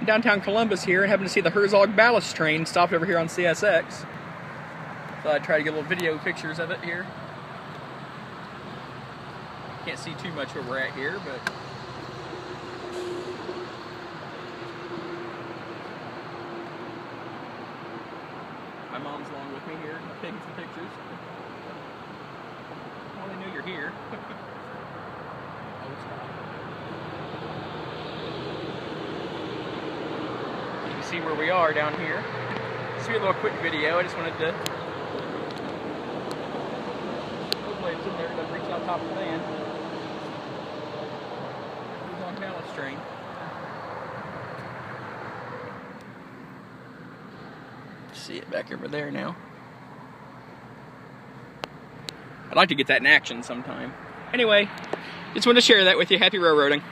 in downtown Columbus here and happened to see the Herzog Ballast train stopped over here on CSX. Thought I'd try to get little video pictures of it here. Can't see too much where we're at here, but my mom's along with me here, taking some pictures. Well, they know you're here. You can see where we are down here. This will be a little quick video. I just wanted to. Hopefully it's in there. It doesn't reach out top of the van. Here's on Ballast train. See it back over there now. I'd like to get that in action sometime. Anyway, just wanted to share that with you. Happy railroading.